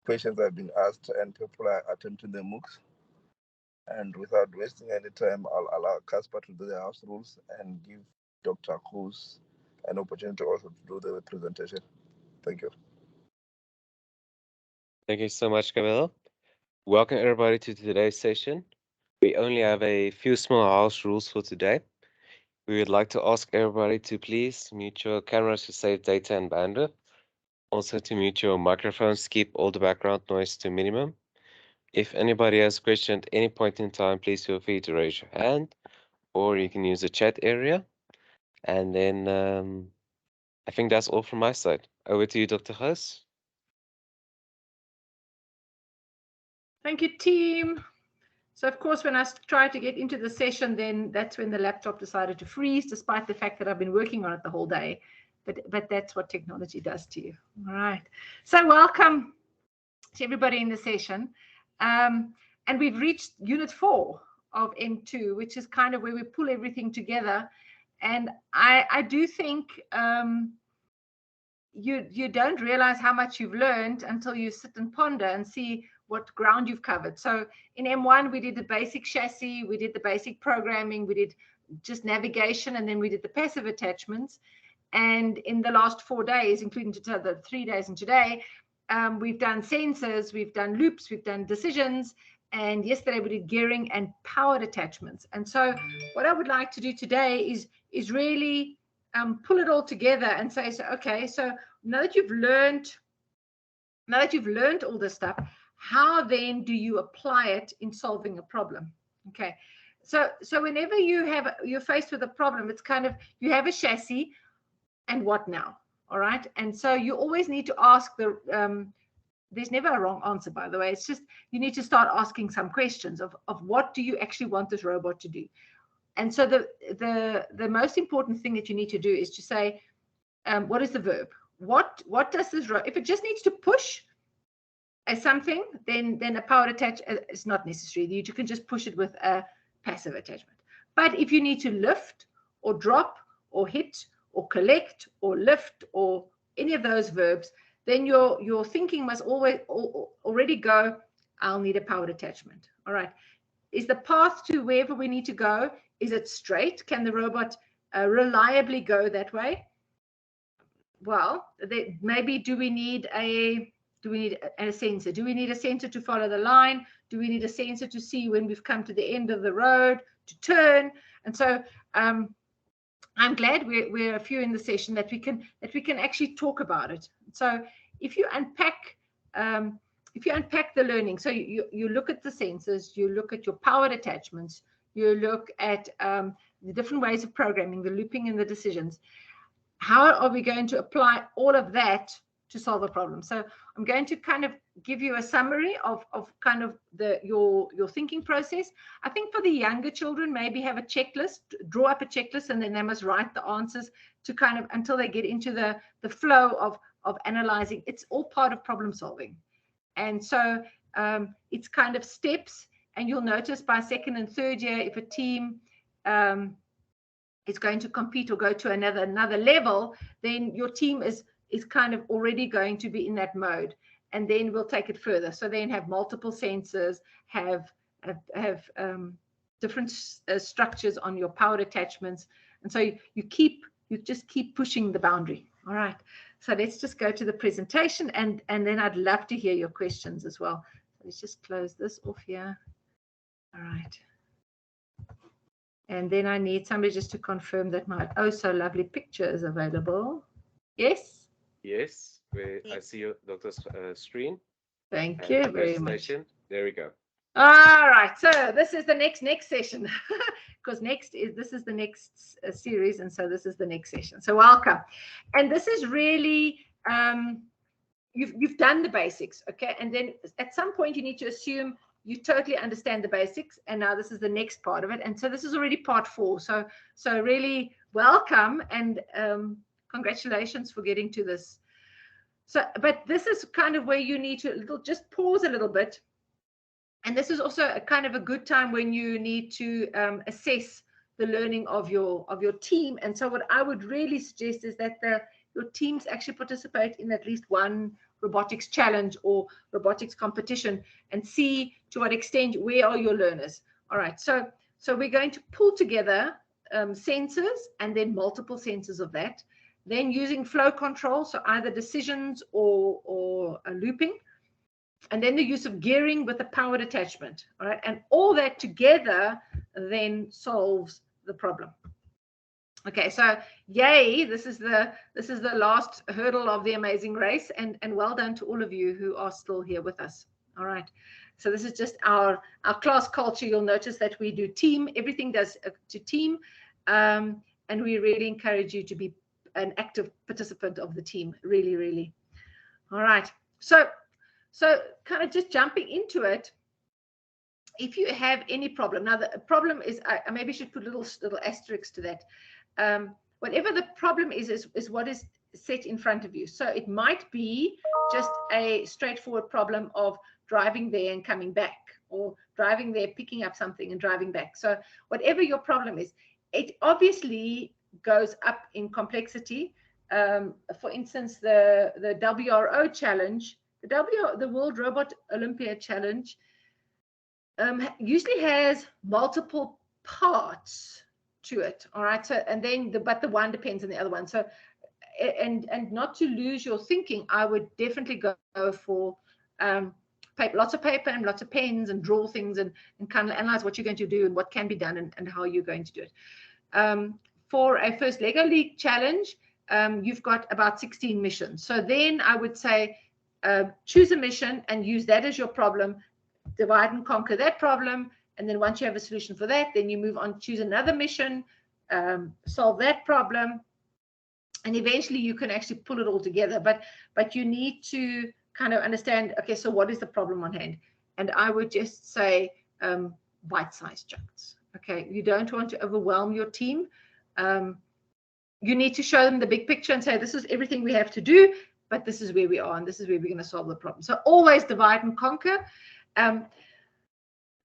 questions have been asked and people are attempting the MOOCs. And without wasting any time, I'll allow Casper to do the house rules and give Dr. Cruz an opportunity also to do the presentation. Thank you. Thank you so much, Camille. Welcome everybody to today's session. We only have a few small house rules for today. We would like to ask everybody to please mute your cameras to save data and bandwidth. Also to mute your microphones, keep all the background noise to minimum. If anybody has a question at any point in time, please feel free to raise your hand, or you can use the chat area. And then I think that's all from my side. Over to you, Dr. Huss. Thank you, team. So, of course, when I tried to get into the session, then that's when the laptop decided to freeze, despite the fact that I've been working on it the whole day. But that's what technology does to you. All right. So welcome to everybody in the session. And we've reached Unit 4 of M2, which is kind of where we pull everything together. And I do think you don't realize how much you've learned until you sit and ponder and see what ground you've covered. So in M1, we did the basic chassis, we did the basic programming, we did just navigation, and then we did the passive attachments. And in the last 4 days, including the 3 days and today, we've done sensors, we've done loops, we've done decisions, and yesterday we did gearing and powered attachments. And so what I would like to do today is really pull it all together and say, so, okay, so now that you've learned all this stuff, how then do you apply it in solving a problem? Okay, so whenever you're faced with a problem, it's kind of, you have a chassis, and what now? All right, and so you always need to ask there's never a wrong answer, by the way. It's just you need to start asking some questions of what do you actually want this robot to do. And so the most important thing that you need to do is to say, what is the verb? What does this robot? If it just needs to push something, then a powered attach is not necessary. You can just push it with a passive attachment. But if you need to lift or drop or hit or collect or lift or any of those verbs, then your thinking must already go, I'll need a powered attachment. All right. Is the path to wherever we need to go, is it straight? Can the robot reliably go that way? Well, maybe do we need a sensor? Do we need a sensor to follow the line? Do we need a sensor to see when we've come to the end of the road to turn? And so I'm glad we're a few in the session that we can actually talk about it. So if you unpack the learning, so you look at the sensors, you look at your powered attachments, you look at the different ways of programming, the looping and the decisions. How are we going to apply all of that to solve a problem? So I'm going to kind of give you a summary of kind of your thinking process. I think for the younger children, maybe have a checklist, draw up a checklist, and then they must write the answers to kind of until they get into the flow of analyzing. It's all part of problem solving. And so it's kind of steps, and you'll notice by second and third year, if a team is going to compete or go to another level, then your team is kind of already going to be in that mode, and then we'll take it further. So then have multiple sensors, have different structures on your powered attachments, and so you just keep pushing the boundary. All right. So let's just go to the presentation, and then I'd love to hear your questions as well. So let's just close this off here. All right. And then I need somebody just to confirm that my oh so lovely picture is available. Yes? Yes, I see your doctor's screen. Thank you very much. There we go. All right, so this is the next session, because this is the next series, and so this is the next session. So welcome, and this is really you've done the basics, okay, and then at some point you need to assume you totally understand the basics, and now this is the next part of it, and so this is already part 4. So really welcome, and congratulations for getting to this. So, but this is kind of where you need to just pause a little bit. And this is also a kind of a good time when you need to assess the learning of your team. And so what I would really suggest is that your teams actually participate in at least one robotics challenge or robotics competition and see to what extent, where are your learners. All right, so we're going to pull together sensors and then multiple sensors of that, then using flow control, so either decisions or looping, and then the use of gearing with a powered attachment. All right, and all that together then solves the problem. Okay, so yay, this is the last hurdle of the amazing race, and well done to all of you who are still here with us. All right, so this is just our class culture. You'll notice that we do team, everything does to team, and we really encourage you to be an active participant of the team, really, really. All right, so kind of just jumping into it, if you have any problem, now the problem is, I maybe should put little asterisks to that. Whatever the problem is what is set in front of you. So it might be just a straightforward problem of driving there and coming back, or driving there, picking up something and driving back. So whatever your problem is, it obviously goes up in complexity. For instance, the WRO challenge, the World Robot Olympia Challenge, usually has multiple parts to it. All right, so and then but the one depends on the other one. So and not to lose your thinking, I would definitely go for lots of paper and lots of pens, and draw things and kind of analyze what you're going to do and what can be done and how you're going to do it. For a first Lego League challenge, you've got about 16 missions. So then I would say choose a mission and use that as your problem, divide and conquer that problem. And then once you have a solution for that, then you move on, choose another mission, solve that problem. And eventually you can actually pull it all together. But you need to kind of understand, okay, so what is the problem on hand? And I would just say bite-sized chunks. Okay, you don't want to overwhelm your team. You need to show them the big picture and say, this is everything we have to do, but this is where we are and this is where we're going to solve the problem. So always divide and conquer.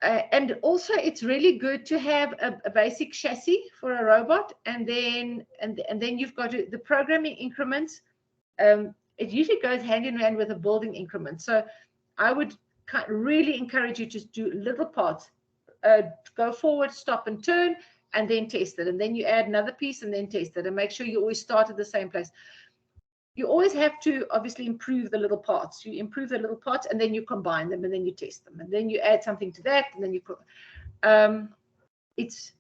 And also, it's really good to have a basic chassis for a robot, and then you've got the programming increments. It usually goes hand in hand with the building increments. So I would really encourage you to do little parts. Go forward, stop and turn, and then test it. And then you add another piece and then test it, and make sure you always start at the same place. You always have to obviously improve the little parts. You improve the little parts, and then you combine them, and then you test them, and then you add something to that, and then you put. It's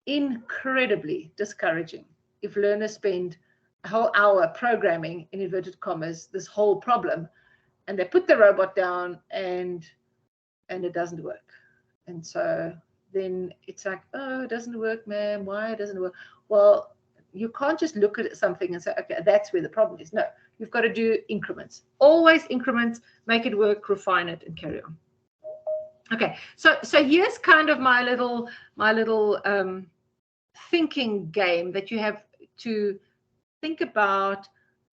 incredibly discouraging if learners spend a whole hour programming, in inverted commas, this whole problem, and they put the robot down and it doesn't work. And so then it's like, oh, it doesn't work, man. Why doesn't it work? Well, you can't just look at something and say, okay, that's where the problem is. No, you've got to do increments. Always increments, make it work, refine it, and carry on. Okay, so here's kind of my little thinking game that you have to think about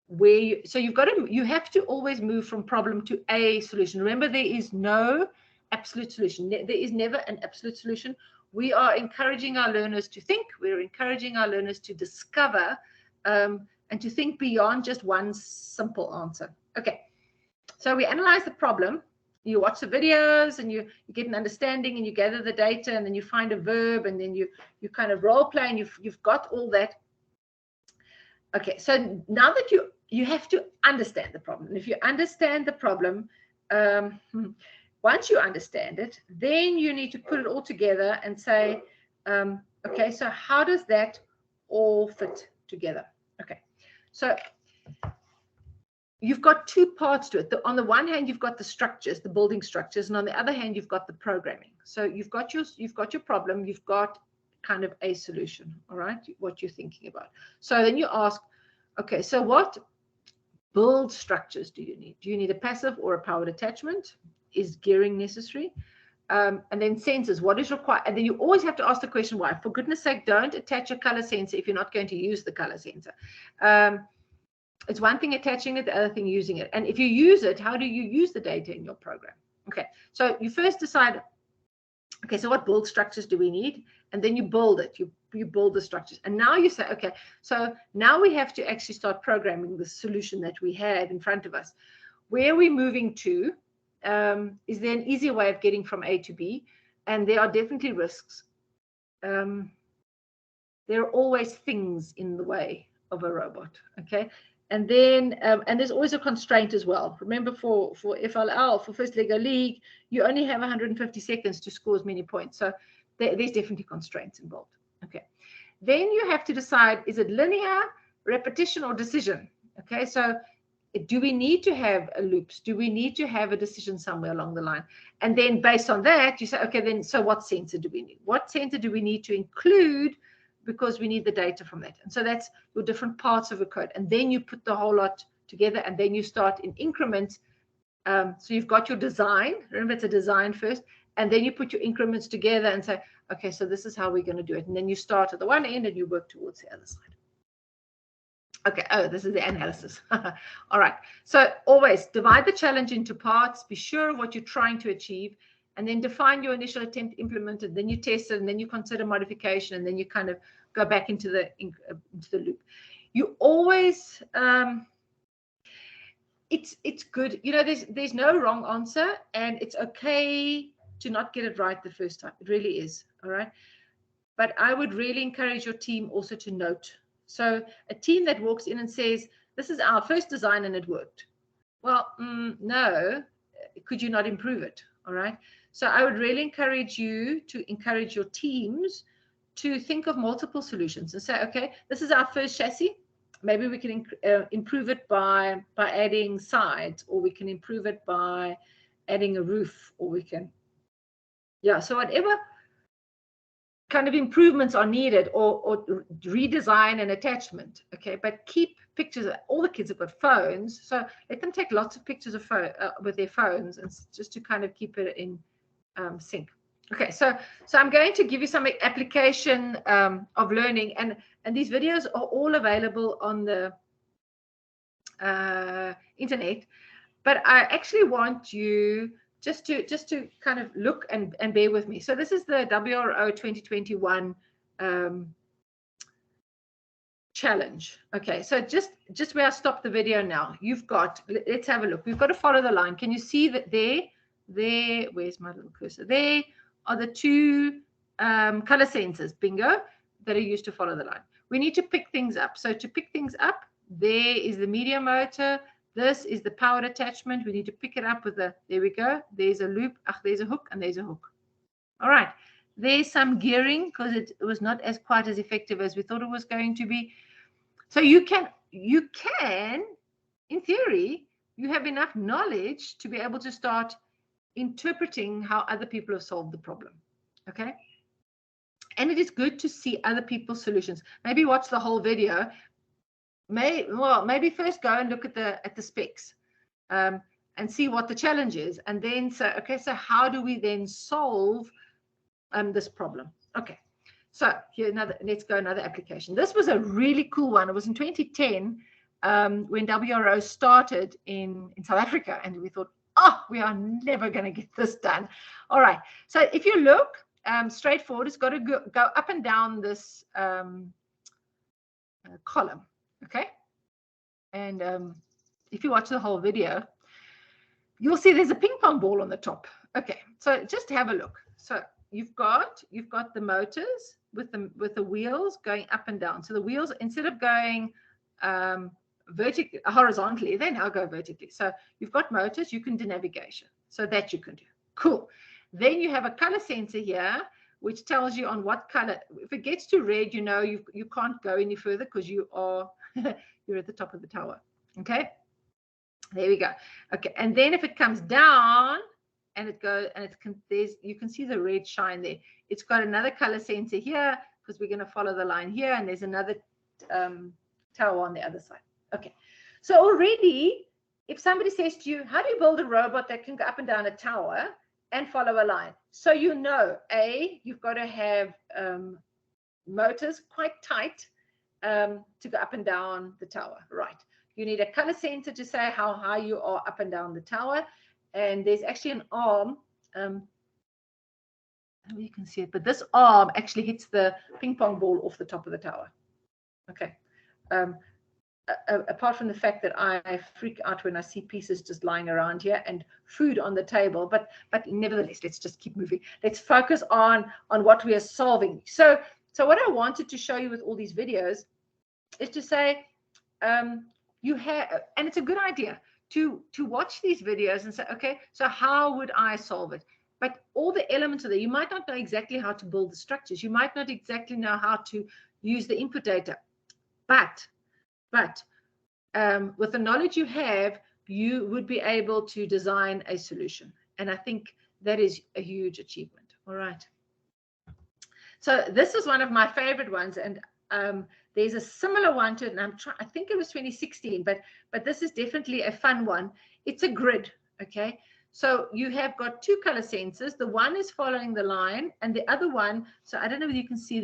where you. So you have to always move from problem to a solution. Remember, there is no absolute solution. There is never an absolute solution. We are encouraging our learners to think. We're encouraging our learners to discover and to think beyond just one simple answer. Okay, so we analyze the problem. You watch the videos and you get an understanding and you gather the data, and then you find a verb, and then you kind of role play, and you've got all that. Okay, so now that you have to understand the problem. And if you understand the problem, once you understand it, then you need to put it all together and say, okay, so how does that all fit together? Okay, so you've got two parts to it. On the one hand, you've got the structures, the building structures, and on the other hand, you've got the programming. So you've got your problem, you've got kind of a solution, all right, what you're thinking about. So then you ask, okay, so what build structures do you need? Do you need a passive or a powered attachment? Is gearing necessary? And then sensors, what is required? And then you always have to ask the question why. For goodness sake, don't attach a color sensor if you're not going to use the color sensor. It's one thing attaching it, the other thing using it. And if you use it, how do you use the data in your program? Okay, so you first decide, okay, so what build structures do we need? And then you build it. you build the structures. And now you say, okay, so now we have to actually start programming the solution that we had in front of us. Where are we moving to? Is there an easier way of getting from A to B? And there are definitely risks. There are always things in the way of a robot, okay? And then, and there's always a constraint as well. Remember, for FLL, for First Lego League, you only have 150 seconds to score as many points. So there's definitely constraints involved. Okay. Then you have to decide, is it linear, repetition, or decision? Okay. So do we need to have a loops? Do we need to have a decision somewhere along the line? And then based on that, you say, okay, then so what sensor do we need? What sensor do we need to include? Because we need the data from that. And so that's your different parts of a code. And then you put the whole lot together, and then you start in increments. So you've got your design. Remember, it's a design first. And then you put your increments together and say, okay, so this is how we're going to do it. And then you start at the one end and you work towards the other side. Okay, oh, this is the analysis. All right. So always divide the challenge into parts. Be sure of what you're trying to achieve. And then define your initial attempt, implement it, then you test it, and then you consider modification, and then you kind of go back into the loop. You always, it's good. You know, there's no wrong answer, and it's okay to not get it right the first time. It really is. All right. But I would really encourage your team also to note. So a team that walks in and says, this is our first design and it worked. Well, no, could you not improve it? All right. So I would really encourage you to encourage your teams to think of multiple solutions and say, okay, this is our first chassis. Maybe we can improve it by adding sides, or we can improve it by adding a roof, or we can, yeah. So whatever kind of improvements are needed, or redesign and attachment. Okay, but keep pictures. All the kids have got phones, so let them take lots of pictures of with their phones, and just to kind of keep it in sync. Okay, so I'm going to give you some application of learning, and these videos are all available on the internet. But I actually want you just to kind of look and bear with me. So this is the WRO 2021 challenge. Okay, so just where I stop the video now, you've got, let's have a look. We've got to follow the line. Can you see that there, where's my little cursor? There are the two color sensors, bingo, that are used to follow the line. We need to pick things up. So to pick things up, there is the media motor. This is the powered attachment. We need to pick it up with the, there we go. There's a loop, there's a hook, and there's a hook. All right. There's some gearing because it was not as quite as effective as we thought it was going to be. So you can, in theory, you have enough knowledge to be able to start interpreting how other people have solved the problem. Okay. And it is good to see other people's solutions. Maybe watch the whole video. Maybe first go and look at the specs and see what the challenge is. And then say, okay, so how do we then solve this problem? Okay. So here, let's go another application. This was a really cool one. It was in 2010 when WRO started in South Africa. And we thought, oh, we are never going to get this done. All right. So if you look straightforward, it's got to go up and down this column. Okay. And if you watch the whole video, you'll see there's a ping pong ball on the top. Okay. So just have a look. So you've got the motors with the wheels going up and down. So the wheels, instead of going vertically, horizontally, they now go vertically. So you've got motors, you can do navigation. So that you can do. Cool. Then you have a color sensor here, which tells you on what color. If it gets to red, you know you can't go any further because you are you're at the top of the tower. Okay. There we go. Okay. And then if it comes down, and it goes, and you can see the red shine there. It's got another color sensor here because we're going to follow the line here, and there's another tower on the other side. Okay, so already, if somebody says to you, how do you build a robot that can go up and down a tower and follow a line? So you know, you've got to have motors quite tight to go up and down the tower, right? You need a color sensor to say how high you are up and down the tower. And there's actually an arm you can see it, but this arm actually hits the ping pong ball off the top of the tower. Okay. Apart from the fact that I freak out when I see pieces just lying around here and food on the table, but nevertheless, let's just keep moving. Let's focus on what we are solving. So what I wanted to show you with all these videos is to say, you have, and it's a good idea to watch these videos and say, okay, so how would I solve it? But all the elements of it, you might not know exactly how to build the structures. You might not exactly know how to use the input data, but with the knowledge you have, you would be able to design a solution. And I think that is a huge achievement. All right. So this is one of my favorite ones. And there's a similar one to it. And I think it was 2016, but this is definitely a fun one. It's a grid. Okay. So you have got two color sensors. The one is following the line and the other one, so I don't know if you can see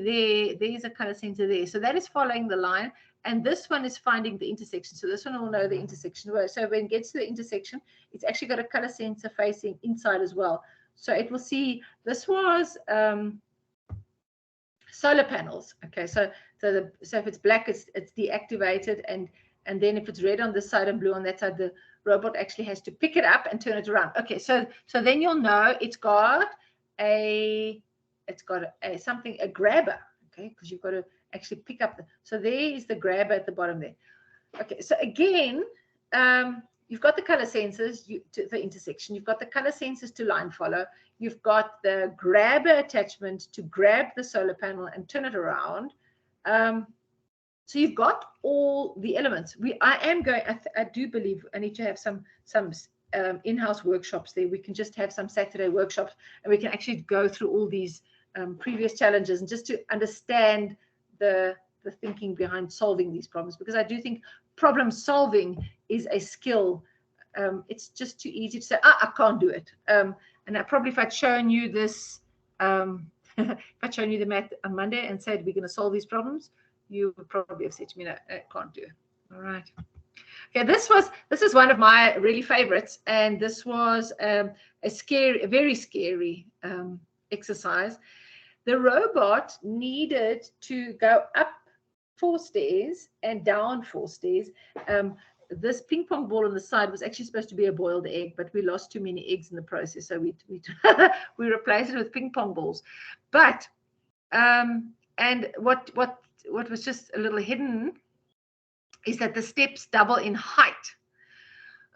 there's a color sensor there. So that is following the line. And this one is finding the intersection. So this one will know the intersection. So when it gets to the intersection, it's actually got a color sensor facing inside as well. So it will see, this was solar panels. Okay, so if it's black, it's deactivated, and then if it's red on this side and blue on that side, the robot actually has to pick it up and turn it around. Okay, so then you'll know it's got a grabber. Okay, because you've got to actually pick up so there is the grabber at the bottom there. Okay, so again, you've got the color sensors to the intersection. You've got the color sensors to line follow. You've got the grabber attachment to grab the solar panel and turn it around. So you've got all the elements. I do believe I need to have some in-house workshops there. We can just have some Saturday workshops and we can actually go through all these previous challenges and just to understand the thinking behind solving these problems, because I do think problem solving is a skill. It's just too easy to say, I can't do it. And if I'd shown you this, if I'd shown you the math on Monday and said we're going to solve these problems, you would probably have said to me, no, I can't do it. All right. Okay, this is one of my really favorites, and this was a very scary exercise. The robot needed to go up 4 stairs and down 4 stairs. This ping pong ball on the side was actually supposed to be a boiled egg, but we lost too many eggs in the process, so we we replaced it with ping pong balls. But and what was just a little hidden is that the steps double in height.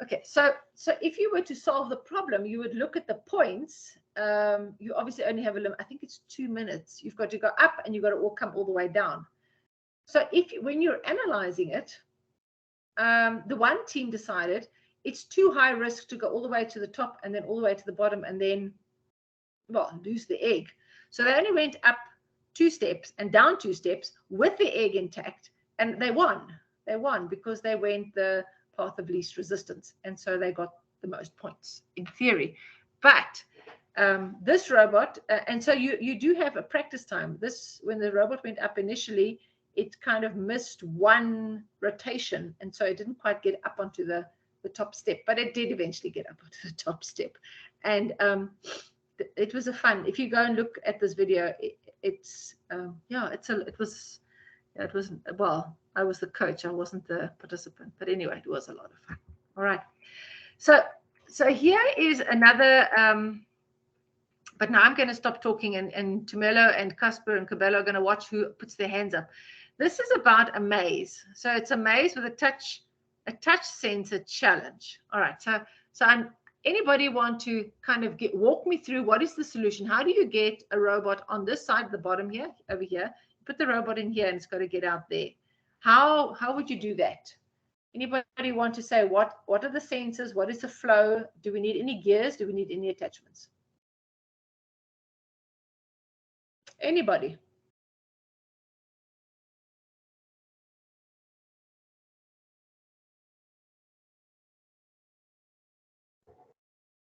Okay, so if you were to solve the problem, you would look at the points. You obviously only have a limit. I think it's 2 minutes. You've got to go up and you've got to come all the way down. So when you're analyzing it, the one team decided it's too high risk to go all the way to the top and then all the way to the bottom and then, well, lose the egg. So they only went up 2 steps and down 2 steps with the egg intact, and they won. They won because they went the path of least resistance, and so they got the most points in theory. But this robot, and so you do have a practice time. When the robot went up initially, it kind of missed one rotation, and so it didn't quite get up onto the top step, but it did eventually get up onto the top step. And it was a fun. If you go and look at this video, well, I was the coach, I wasn't the participant, but anyway, it was a lot of fun. All right, so here is another. But now I'm going to stop talking, and Tumelo and Casper and Cabello are going to watch who puts their hands up. This is about a maze. So it's a maze with a touch sensor challenge. All right. So anybody want to kind of walk me through what is the solution? How do you get a robot on this side of the bottom here, over here? Put the robot in here and it's got to get out there. How would you do that? Anybody want to say what are the sensors? What is the flow? Do we need any gears? Do we need any attachments? Anybody?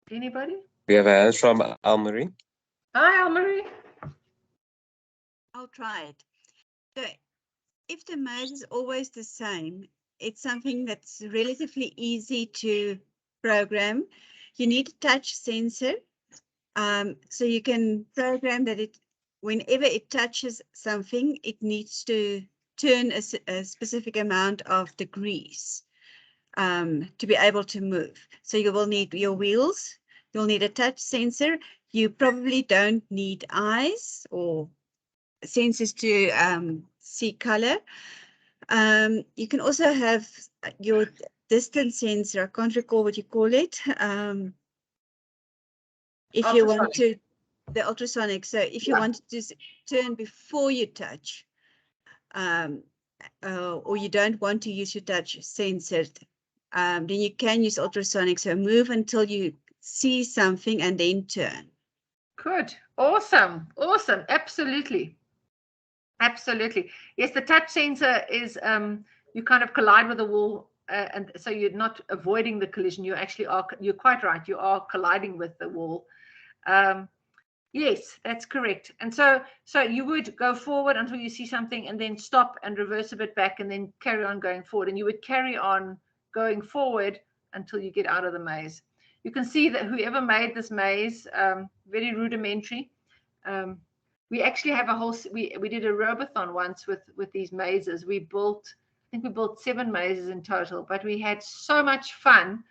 Anybody? We have a hand from Almarie. Hi, Almarie. I'll try it. So if the maze is always the same, it's something that's relatively easy to program. You need a touch sensor So you can program that whenever it touches something, it needs to turn a specific amount of degrees to be able to move. So you will need your wheels, you'll need a touch sensor. You probably don't need eyes or sensors to see color. You can also have your distance sensor. I can't recall what you call it. If you want to, the ultrasonic. So if you want to turn before you touch, or you don't want to use your touch sensor, then you can use ultrasonic. So move until you see something and then turn. Good. Awesome. Awesome. Absolutely. Absolutely. Yes, the touch sensor is you kind of collide with the wall, and so you're not avoiding the collision. You actually are. You're quite right. You are colliding with the wall. Yes, that's correct. And so you would go forward until you see something and then stop and reverse a bit back and then carry on going forward. And you would carry on going forward until you get out of the maze. You can see that whoever made this maze, very rudimentary. We actually have a whole, we did a robothon once with these mazes. I think we built 7 mazes in total, but we had so much fun.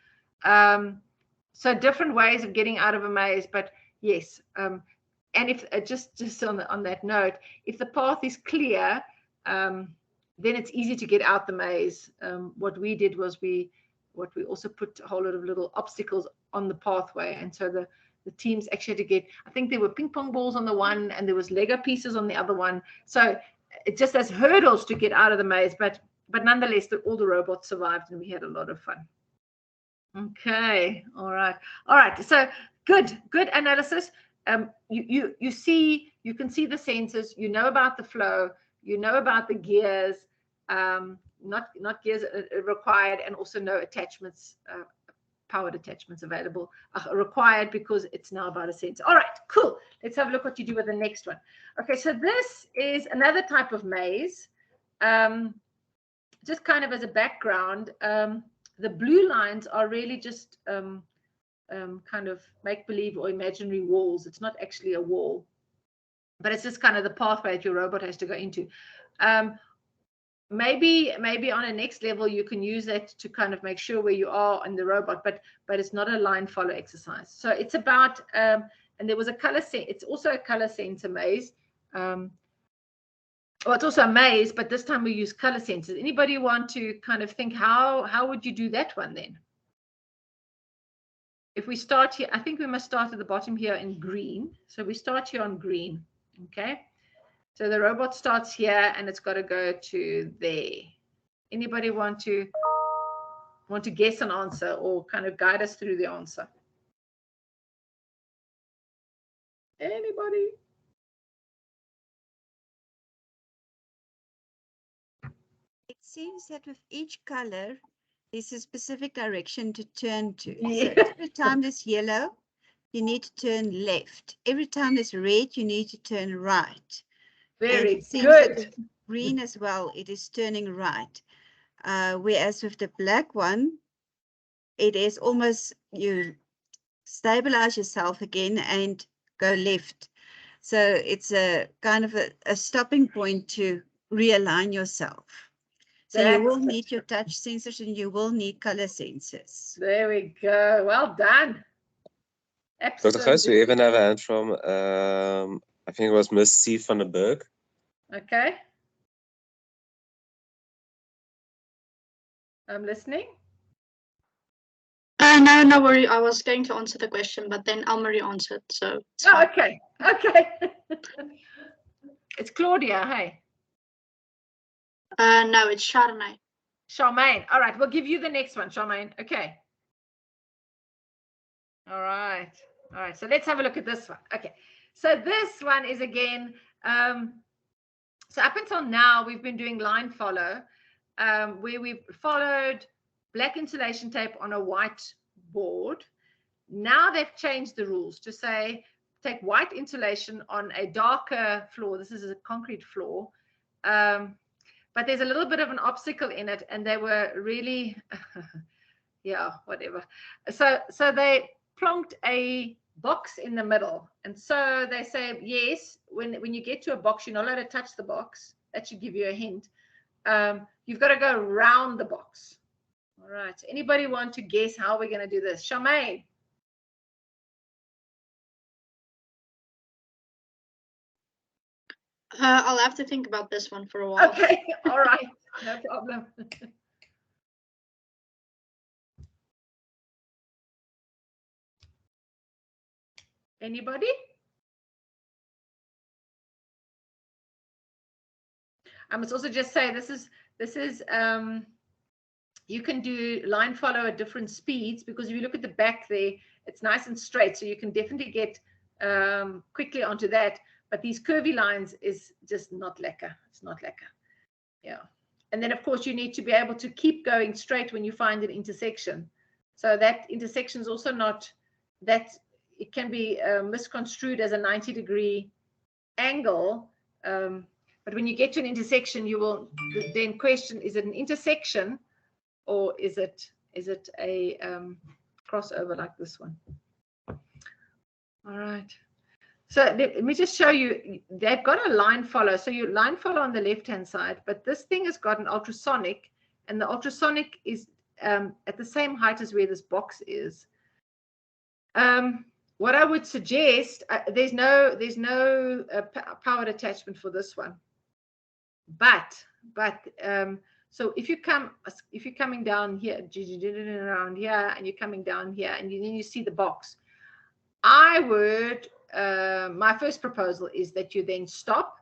So different ways of getting out of a maze, but yes. And if just on that note, if the path is clear, then it's easy to get out the maze. What we did was we also put a whole lot of little obstacles on the pathway, and so the teams actually had to get, I think there were ping pong balls on the one and there was Lego pieces on the other one. So it just as hurdles to get out of the maze, but nonetheless, all the robots survived and we had a lot of fun. Okay, all right. So good analysis. You can see the sensors, you know about the flow, you know about the gears, not gears required, and also no attachments, powered attachments available required, because it's now about a sensor. All right, cool. Let's have a look what you do with the next one. Okay, so this is another type of maze. Just kind of as a background, the blue lines are really just kind of make-believe or imaginary walls. It's not actually a wall, but it's just kind of the pathway that your robot has to go into. Maybe on a next level you can use that to kind of make sure where you are in the robot, but it's not a line follow exercise. So it's about and there was a color set. It's also a color sensor maze. Well, it's also a maze, but this time we use color sensors. Anybody want to kind of think how would you do that one then? If we start here, I think we must start at the bottom here in green. So we start here on green. Okay. So the robot starts here and it's got to go to there. Anybody want to guess an answer or kind of guide us through the answer? Anybody? It seems that with each color, there's a specific direction to turn to. Yeah. So every time there's yellow, you need to turn left. Every time there's red, you need to turn right. Very good. Green as well, it is turning right. Whereas with the black one, it is almost you stabilize yourself again and go left. So it's a kind of a stopping point to realign yourself. So you will need your touch sensors and you will need color sensors. There we go. Well done. Dr. Gijs, we even have a hand from, I think it was Miss C. van den Berg. Okay. I'm listening. No worry. I was going to answer the question, but then Elmarie answered. So. Oh, okay. Okay. It's Claudia. Hey. No, it's Charmaine. Charmaine. All right. We'll give you the next one, Charmaine. Okay. All right. All right. So let's have a look at this one. Okay. So this one is again. So up until now, we've been doing line follow, where we've followed black insulation tape on a white board. Now they've changed the rules to say, take white insulation on a darker floor. This is a concrete floor. But there's a little bit of an obstacle in it, and they were really, yeah, whatever. So they plonked a box in the middle. And so they say, yes, when you get to a box, you're not allowed to touch the box. That should give you a hint. You've got to go around the box. All right. Anybody want to guess how we're going to do this? Charmaine. I'll have to think about this one for a while. Okay. All right. No problem. Anybody? I must also just say this is you can do line follow at different speeds, because if you look at the back there, it's nice and straight, so you can definitely get quickly onto that. But these curvy lines is just not lekker. It's not lekker. Yeah. And then of course you need to be able to keep going straight when you find an intersection. So that intersection is also not that, it can be misconstrued as a 90-degree angle. But when you get to an intersection, you will then question, is it an intersection or is it a crossover like this one? All right. So let me just show you, they've got a line follow. So you line follow on the left-hand side, but this thing has got an ultrasonic, and the ultrasonic is at the same height as where this box is. What I would suggest, there's no powered attachment for this one. But so if you're coming down here, around here, and you're coming down here, and then you see the box, I would, my first proposal is that you then stop,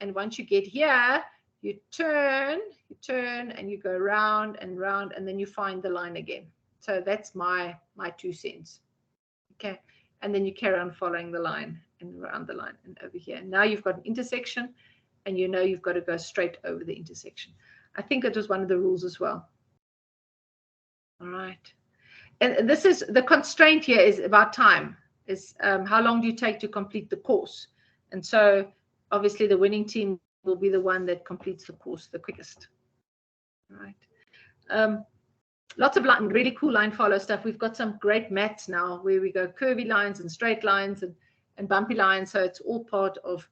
and once you get here, you turn, and you go round and round, and then you find the line again. So that's my 2 cents. Okay, and then you carry on following the line and around the line and over here. Now you've got an intersection, and you know you've got to go straight over the intersection. I think it was one of the rules as well. All right. And this is the constraint here, is about time. Is how long do you take to complete the course? And so obviously the winning team will be the one that completes the course the quickest. All right. Lots of really cool line follow stuff. We've got some great mats now where we go curvy lines and straight lines and bumpy lines. So it's all part of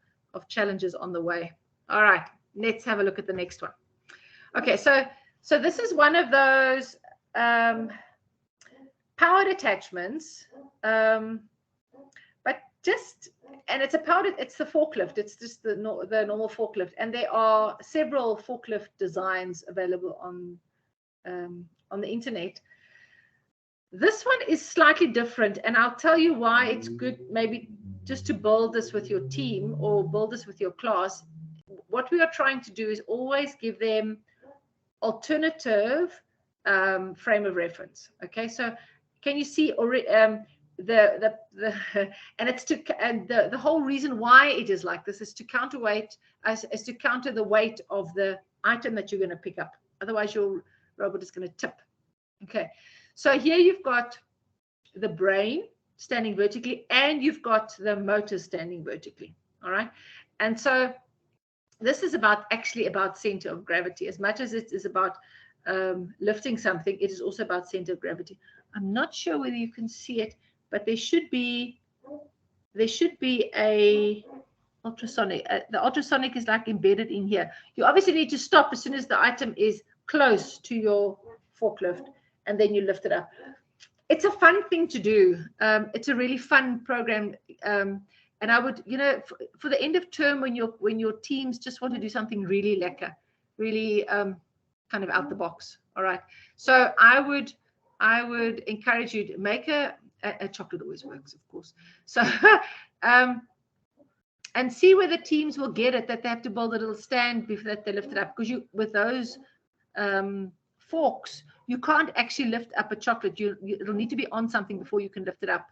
challenges on the way. All right, let's have a look at the next one. Okay, so this is one of those powered attachments, but just, and it's the forklift. It's just the normal forklift, and there are several forklift designs available on the internet. This one is slightly different, and I'll tell you why it's good maybe just to build this with your team or build this with your class. What we are trying to do is always give them alternative frame of reference. Okay, so can you see already and it's the whole reason why it is like this is to counterweight is to counter the weight of the item that you're going to pick up. Otherwise your robot is going to tip. Okay, so here you've got the brain standing vertically, and you've got the motor standing vertically. All right, and so this is actually about center of gravity. As much as it is about lifting something, it is also about center of gravity. I'm not sure whether you can see it, but there should be a ultrasonic. The ultrasonic is like embedded in here. You obviously need to stop as soon as the item is close to your forklift, and then you lift it up. It's a fun thing to do. It's a really fun program. And I would, for the end of term, when your teams just want to do something really lekker, really kind of out the box. All right. So I would encourage you to make a chocolate always works, of course. So and see where the teams will get it, that they have to build a little stand before that they lift it up, because with those forks, you can't actually lift up a chocolate. It'll need to be on something before you can lift it up.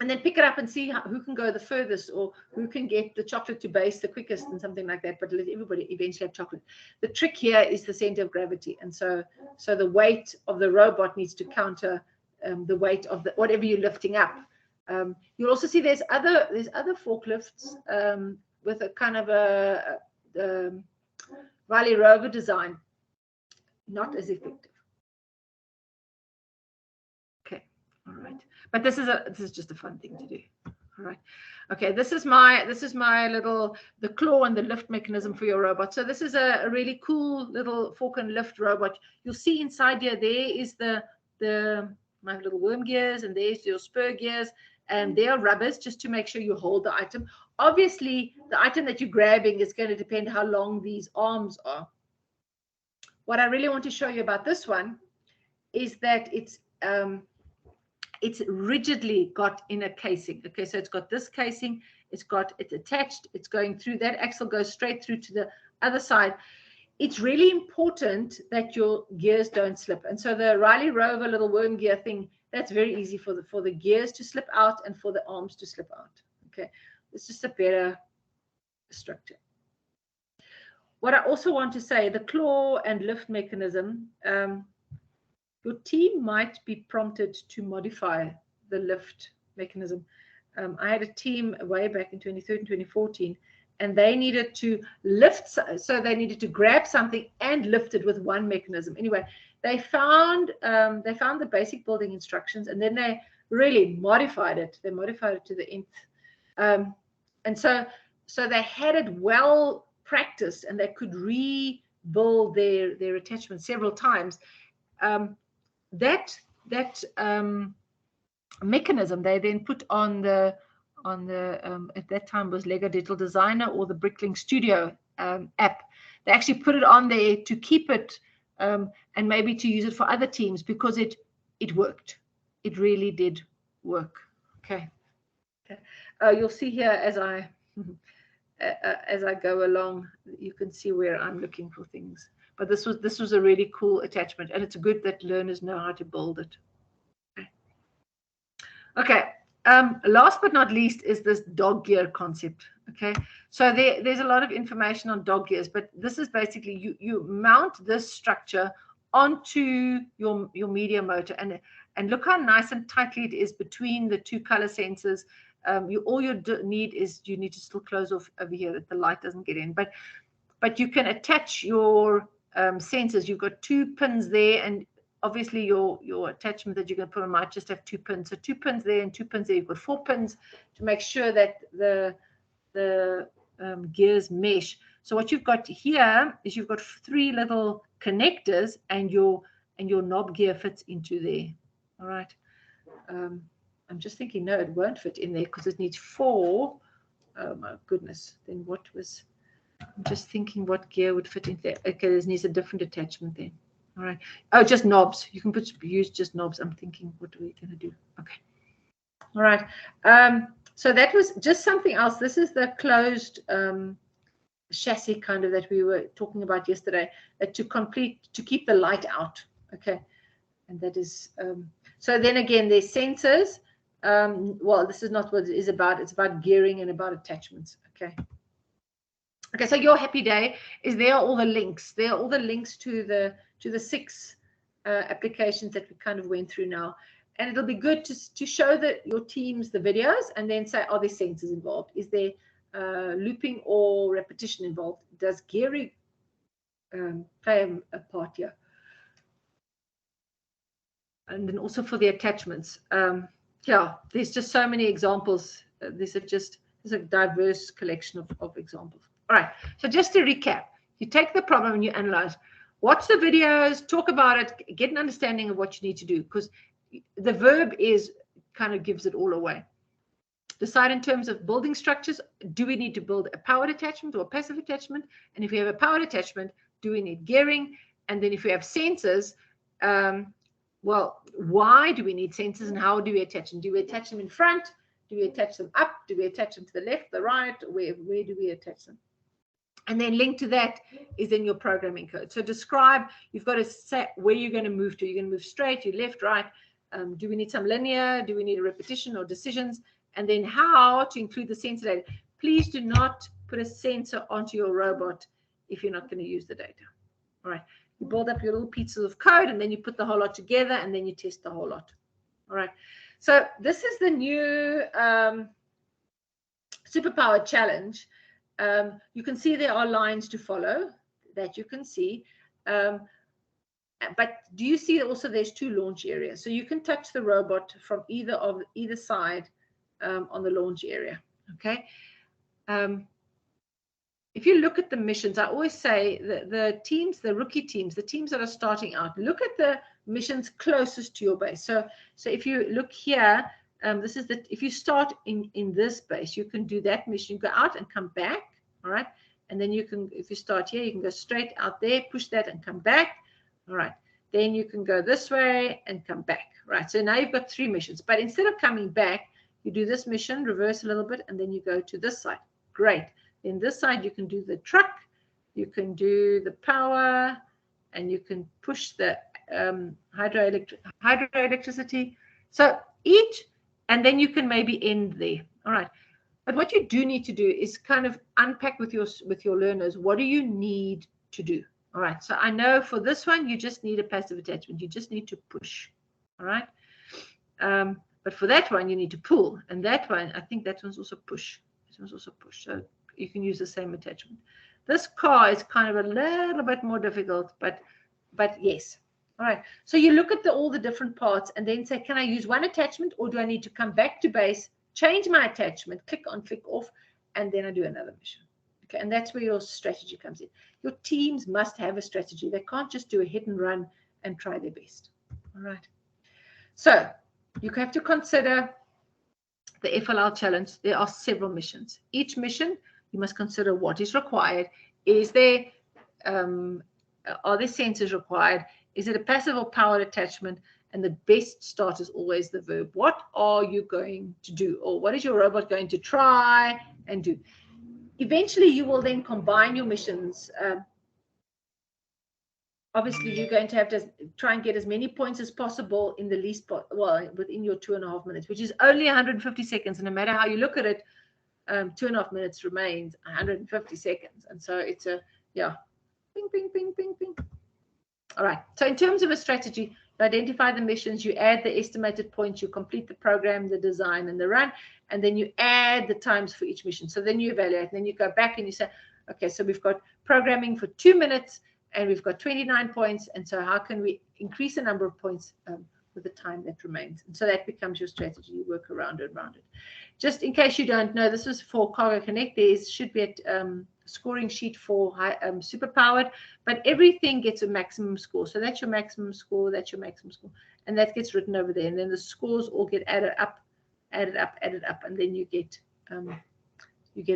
And then pick it up and see who can go the furthest, or who can get the chocolate to base the quickest and something like that. But let everybody eventually have chocolate. The trick here is the center of gravity. And so the weight of the robot needs to counter the weight of whatever you're lifting up. You'll also see there's other forklifts with a kind of a Riley Rover design. Not as effective. Okay, All right, but this is just a fun thing to do. All right. Okay, this is my little, the claw and the lift mechanism for your robot. So this is a really cool little fork and lift robot. You'll see inside here, there is my little worm gears, and there's your spur gears, and they are rubbers just to make sure you hold the item. Obviously, the item that you're grabbing is going to depend how long these arms are. What I really want to show you about this one is that it's rigidly got in a casing. Okay, so it's got this casing, it's attached, it's going through, that axle goes straight through to the other side. It's really important that your gears don't slip. And so the Riley Rover little worm gear thing, that's very easy for the gears to slip out and for the arms to slip out. Okay, it's just a better structure. What I also want to say, the claw and lift mechanism, your team might be prompted to modify the lift mechanism. I had a team way back in 2013, 2014, and they needed to lift, so they needed to grab something and lift it with one mechanism. Anyway, they found the basic building instructions, and then they really modified it. They modified it to the nth, and so they had it well practiced, and they could rebuild their attachment several times. That mechanism they then put on the at that time was Lego Digital Designer or the Bricklink Studio app. They actually put it on there to keep it and maybe to use it for other teams, because it worked. It really did work. Okay. You'll see here as I go along, you can see where I'm looking for things. But this was a really cool attachment, and it's good that learners know how to build it. Okay. Last but not least is this dog gear concept. Okay, so there's a lot of information on dog gears, but this is basically you mount this structure onto your media motor, and look how nice and tightly it is between the two color sensors. All you need is you need to still close off over here that the light doesn't get in, but you can attach your sensors. You've got 2 pins there, and obviously your attachment that you're going to put on might just have 2 pins. So 2 pins there and 2 pins there. You've got 4 pins to make sure that the gears mesh. So what you've got here is you've got 3 little connectors, and your knob gear fits into there. All right. I'm just thinking, no, it won't fit in there because it needs 4. Oh my goodness. Then what was? I'm just thinking what gear would fit in there. Okay, this needs a different attachment then. All right. Oh, just knobs. You can use just knobs. I'm thinking, what are we going to do? Okay. All right. So that was just something else. This is the closed chassis kind of that we were talking about yesterday, that to keep the light out. Okay. And that is, so then again, there's sensors. Well, this is not what it is about. It's about gearing and about attachments. Okay. Okay, so your happy day is there are all the links. There are all the links to the 6 applications that we kind of went through now. And it'll be good to show your teams the videos and then say, are there sensors involved? Is there looping or repetition involved? Does gearing play a part here? And then also for the attachments. Yeah, there's just so many examples. There's a diverse collection of examples. All right, so just to recap, you take the problem and you analyze, watch the videos, talk about it, get an understanding of what you need to do, because the verb kind of gives it all away. Decide in terms of building structures, do we need to build a powered attachment or a passive attachment? And if we have a powered attachment, do we need gearing? And then if we have sensors, well, why do we need sensors and how do we attach them? Do we attach them in front? Do we attach them up? Do we attach them to the left, the right? Where do we attach them? And then linked to that is then your programming code. So describe, you've got to say where you're going to move to. You're going to move straight, you left, right. Do we need some linear? Do we need a repetition or decisions? And then how to include the sensor data. Please do not put a sensor onto your robot if you're not going to use the data. All right. You build up your little pieces of code, and then you put the whole lot together, and then you test the whole lot. All right. So this is the new Superpower Challenge. You can see there are lines to follow that you can see. but do you see also there's 2 launch areas? So you can touch the robot from either side on the launch area. Okay. If you look at the missions, I always say the teams, the rookie teams, the teams that are starting out, look at the missions closest to your base. So if you look here, this is if you start in this base, you can do that mission, you go out and come back. All right. And then you can, if you start here, you can go straight out there, push that and come back. All right. Then you can go this way and come back. Right. So now you've got 3 missions. But instead of coming back, you do this mission, reverse a little bit, and then you go to this side. Great. Then this side, you can do the truck, you can do the power, and you can push the hydroelectricity. So each, and then you can maybe end there. All right. But what you do need to do is kind of unpack with your learners, what do you need to do? All right. So I know for this one, you just need a passive attachment. You just need to push. All right. But for that one, you need to pull. And that one, I think that one's also push. This one's also push. So you can use the same attachment. This car is kind of a little bit more difficult, but yes. All right. So you look at all the different parts and then say, can I use one attachment or do I need to come back to base, change my attachment, click on, click off, and then I do another mission. Okay. And that's where your strategy comes in. Your teams must have a strategy. They can't just do a hit and run and try their best. All right. So you have to consider the FLL challenge. There are several missions. Each mission, you must consider what is required. Is there, are there sensors required? Is it a passive or powered attachment? And the best start is always the verb. What are you going to do? Or what is your robot going to try and do? Eventually, you will then combine your missions. Obviously, you're going to have to try and get as many points as possible in the least, well, within your 2.5 minutes, which is only 150 seconds. And no matter how you look at it, 2.5 minutes remains 150 seconds. And so it's a, yeah, ping, ping, ping, ping, ping. All right. So in terms of a strategy, you identify the missions, you add the estimated points, you complete the program, the design, and the run, and then you add the times for each mission. So then you evaluate, and then you go back and you say, okay, so we've got programming for 2 minutes, and we've got 29 points. And so how can we increase the number of points with the time that remains? And so that becomes your strategy. You work around it. Just in case you don't know, this is for Cargo Connect. There should be a scoring sheet for super powered, but everything gets a maximum score. So that's your maximum score. That's your maximum score. And that gets written over there. And then the scores all get added up. And then you get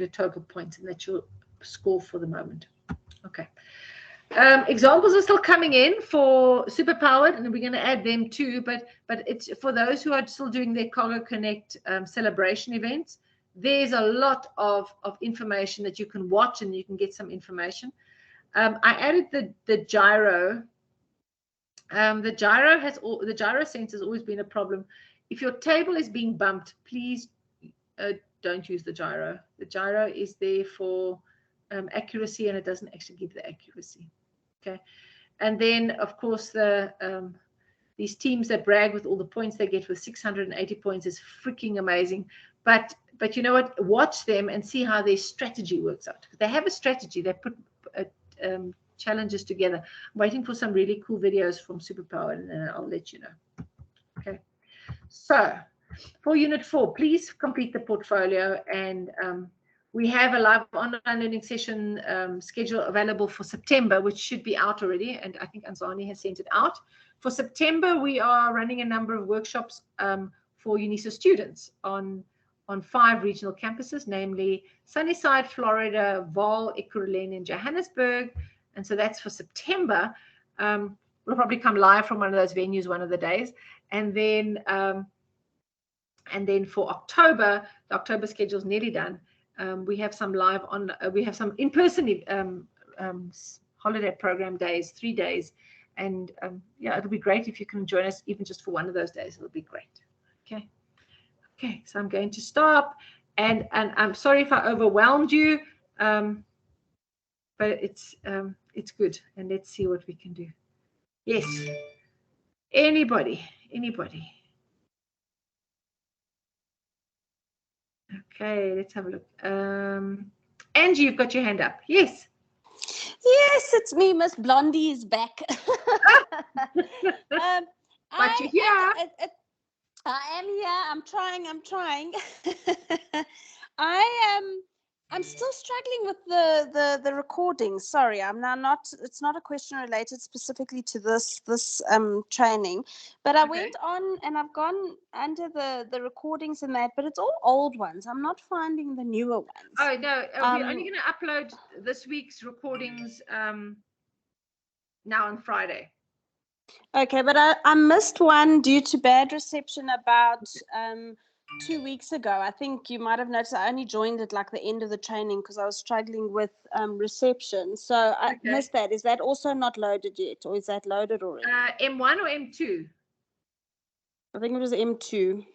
a total points. And that's your score for the moment. Okay. Examples are still coming in for super powered, and we're going to add them too, but it's for those who are still doing their Cargo Connect celebration events. There's a lot of information that you can watch, and you can get some information. I added the gyro. The gyro sensor has always been a problem. If your table is being bumped, please don't use the gyro. The gyro is there for accuracy, and it doesn't actually give the accuracy. Okay. And then of course these teams that brag with all the points they get with 680 points is freaking amazing. But you know what, watch them and see how their strategy works out. They have a strategy. They put challenges together. I'm waiting for some really cool videos from Superpower, and then I'll let you know. Okay. So for Unit 4, please complete the portfolio, and we have a live online learning session schedule available for September, which should be out already, and I think Anzani has sent it out. For September, we are running a number of workshops for UNISA students on 5 regional campuses, namely Sunnyside, Florida, Vaal, Ekurhuleni, and Johannesburg. And so that's for September. We'll probably come live from one of those venues one of the days. And then for October, the October schedule is nearly done. We have some live on, we have some in-person holiday program days, 3 days. And yeah, it'll be great if you can join us even just for one of those days. It'll be great. Okay. Okay, so I'm going to stop. And I'm sorry if I overwhelmed you, but it's good. And let's see what we can do. Yes. Anybody? Okay, let's have a look. Angie, you've got your hand up. Yes. Yes, it's me. Miss Blondie is back. But you're here. I am here. I'm trying. I'm still struggling with the recording. Sorry, I'm now not. It's not a question related specifically to this training, but I Okay. went on and I've gone under the recordings and that, but it's all old ones. I'm not finding the newer ones. Oh no, we're only going to upload this week's recordings now on Friday. Okay, but I missed one due to bad reception about 2 weeks ago. I think you might have noticed I only joined at like the end of the training because I was struggling with reception. So I missed that. Is that also not loaded yet, or is that loaded already? M1 or M2? I think it was M2.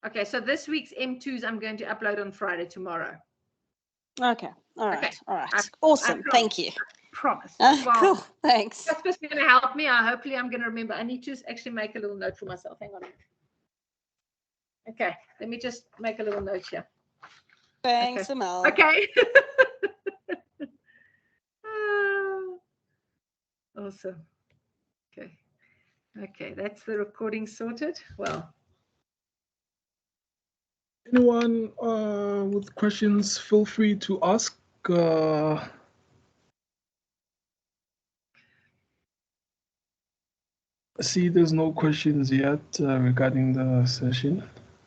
Okay, so this week's M2s I'm going to upload on Friday, tomorrow. Okay, all right, Okay. all right. Awesome, thank you. Promise. Cool, thanks. That's just going to help me. Hopefully I'm going to remember. I need to actually make a little note for myself. Hang on a minute. Okay, let me just make a little note here. Thanks, Amel. Okay. Awesome. Okay, that's the recording sorted. Well. Anyone with questions, feel free to ask. See, there's no questions yet regarding the session.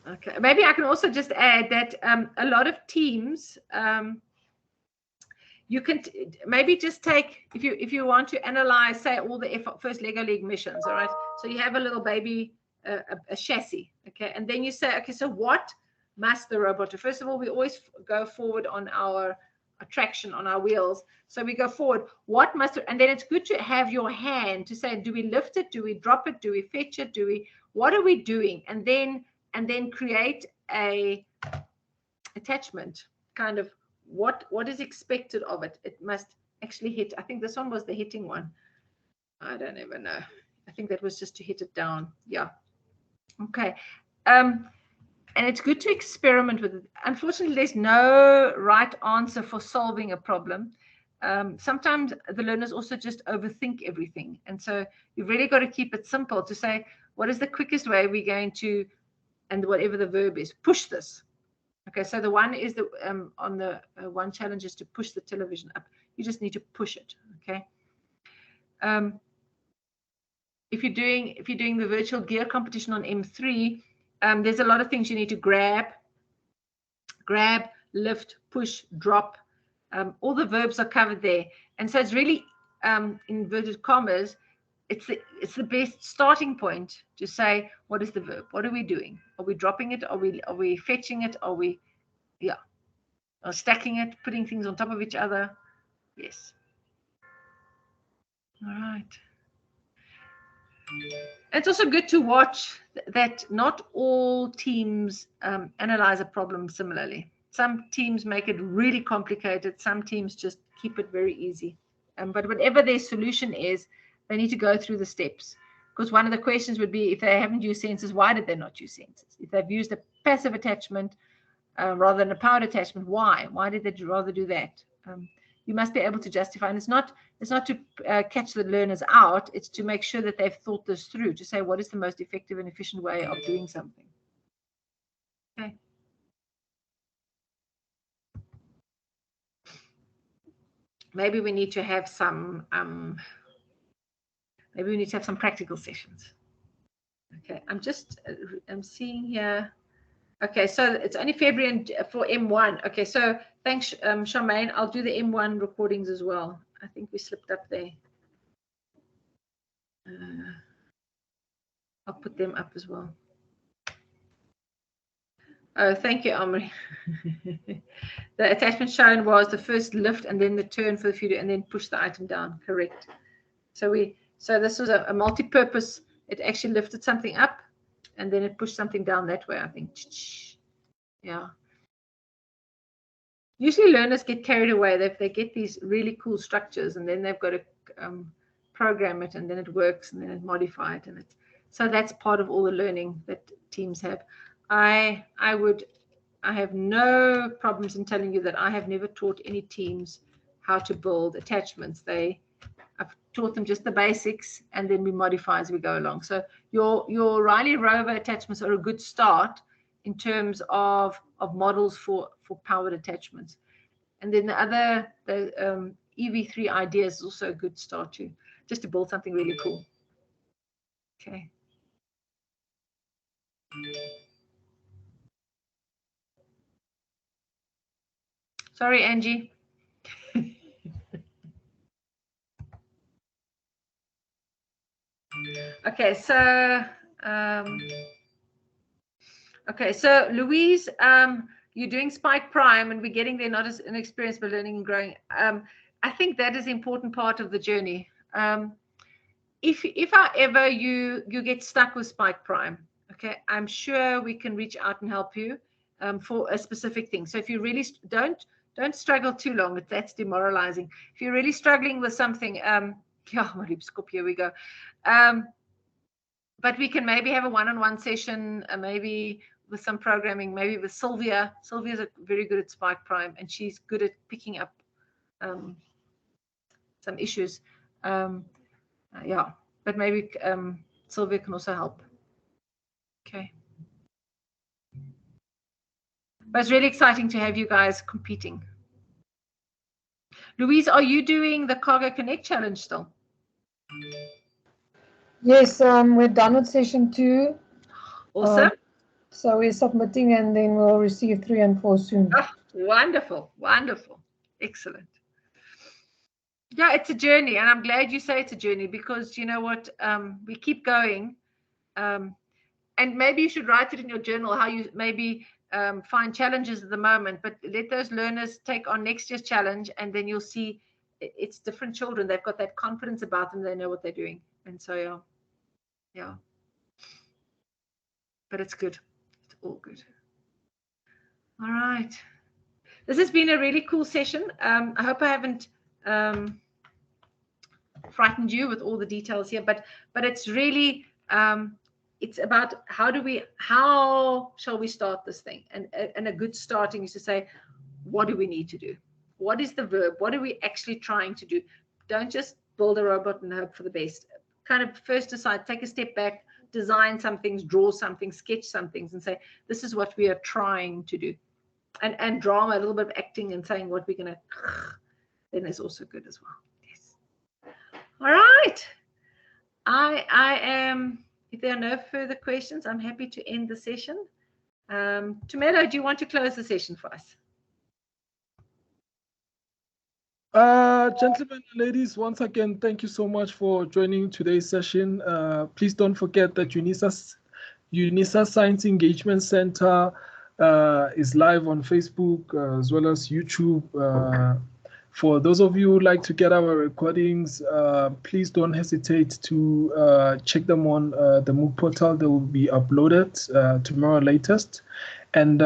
Okay, maybe I can also just add that a lot of teams, you can maybe just take, if you want to analyze, say, all the first Lego League missions, all right? So you have a little baby, a chassis, okay? And then you say, okay, so what must the robot do? First of all, we always go forward on our traction on our wheels. So we go forward. What must, and then it's good to have your hand to say, do we lift it? Do we drop it? Do we fetch it? What are we doing? And then create a attachment, kind of what is expected of it. It must actually hit. I think this one was the hitting one. I don't even know. I think that was just to hit it down. Yeah. Okay. And it's good to experiment with it. Unfortunately, there's no right answer for solving a problem. Sometimes the learners also just overthink everything. And so you've really got to keep it simple to say, what is the quickest way we're going to, and whatever the verb is, push this. Okay, so the one is the on the one challenge is to push the television up. You just need to push it. Okay. If you're doing the virtual gear competition on M3, there's a lot of things you need to grab, lift, push, drop. All the verbs are covered there, and so it's really inverted commas. It's the best starting point to say, what is the verb? What are we doing? Are we dropping it? Are we fetching it? Are we, or stacking it, putting things on top of each other? Yes. All right. It's also good to watch that not all teams analyze a problem similarly. Some teams make it really complicated. Some teams just keep it very easy. But whatever their solution is, they need to go through the steps. Because one of the questions would be, if they haven't used sensors, why did they not use sensors? If they've used a passive attachment rather than a powered attachment, why? Why did they rather do that? You must be able to justify, and it's not to catch the learners out. It's to make sure that they've thought this through, to say what is the most effective and efficient way of doing something. Okay. Maybe we need to have some. Maybe we need to have some practical sessions. Okay, I'm seeing here. Okay, so it's only February for M1. Okay, so thanks, Charmaine. I'll do the M1 recordings as well. I think we slipped up there. I'll put them up as well. Oh, thank you, Omri. The attachment shown was the first lift and then the turn for the feeder and then push the item down. Correct. So this was a multi-purpose. It actually lifted something up and then it pushed something down that way, I think. Yeah. Usually learners get carried away. They get these really cool structures and then they've got to program it and then it works and then it modify it. So that's part of all the learning that teams have. I have no problems in telling you that I have never taught any teams how to build attachments. I've taught them just the basics, and then we modify as we go along. So your Riley Rover attachments are a good start in terms of models for powered attachments. And then the EV3 idea is also a good start too, just to build something really cool. Okay. Sorry, Angie. Okay, so Louise, you're doing Spike Prime, and we're getting there not as an experience, but learning and growing. I think that is an important part of the journey. If however you get stuck with Spike Prime, okay, I'm sure we can reach out and help you for a specific thing. So if you really don't struggle too long, that's demoralizing. If you're really struggling with something, yeah, here we go. But we can maybe have a one-on-one session, maybe with some programming, maybe with Sylvia. Sylvia's very good at Spike Prime, and she's good at picking up some issues. Yeah, but maybe Sylvia can also help. Okay. But it's really exciting to have you guys competing. Louise, are you doing the Cargo Connect challenge still? Yes, we're done with session 2. Awesome. So we're submitting, and then we'll receive 3 and 4 soon. Oh, wonderful, wonderful, excellent. Yeah, it's a journey, and I'm glad you say it's a journey, because you know what, we keep going, and maybe you should write it in your journal how you maybe find challenges at the moment, but let those learners take on next year's challenge, and then you'll see it's different children. They've got that confidence about them. They know what they're doing, and so yeah. But it's good. It's all good. All right. This has been a really cool session. I hope I haven't frightened you with all the details here, but it's really it's about how shall we start this thing, and a good starting is to say, what do we need to do? What is the verb? What are we actually trying to do? Don't just build a robot and hope for the best. Kind of first decide, take a step back, design some things, draw something, sketch some things, and say, this is what we are trying to do. And drama, a little bit of acting and saying what we're going to, then is also good as well. Yes. All right. I am, if there are no further questions, I'm happy to end the session. Tumelo, do you want to close the session for us? Gentlemen and ladies, once again, thank you so much for joining today's session. Please don't forget that UNISA Science Engagement Center is live on Facebook as well as YouTube. For those of you who like to get our recordings, please don't hesitate to check them on the MOOC portal. They will be uploaded tomorrow latest. And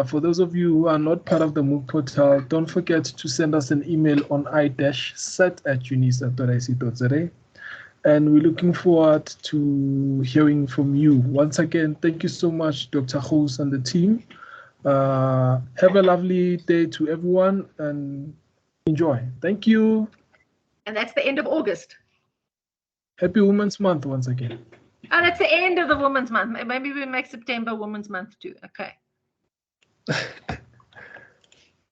for those of you who are not part of the MOOC portal, don't forget to send us an email on i-set@unisa.ic.za. And we're looking forward to hearing from you. Once again, thank you so much, Dr. Hoos and the team. Have a lovely day to everyone, and enjoy. Thank you. And that's the end of August. Happy Women's Month once again. Oh, that's the end of the Women's Month. Maybe we make September Women's Month too. Okay.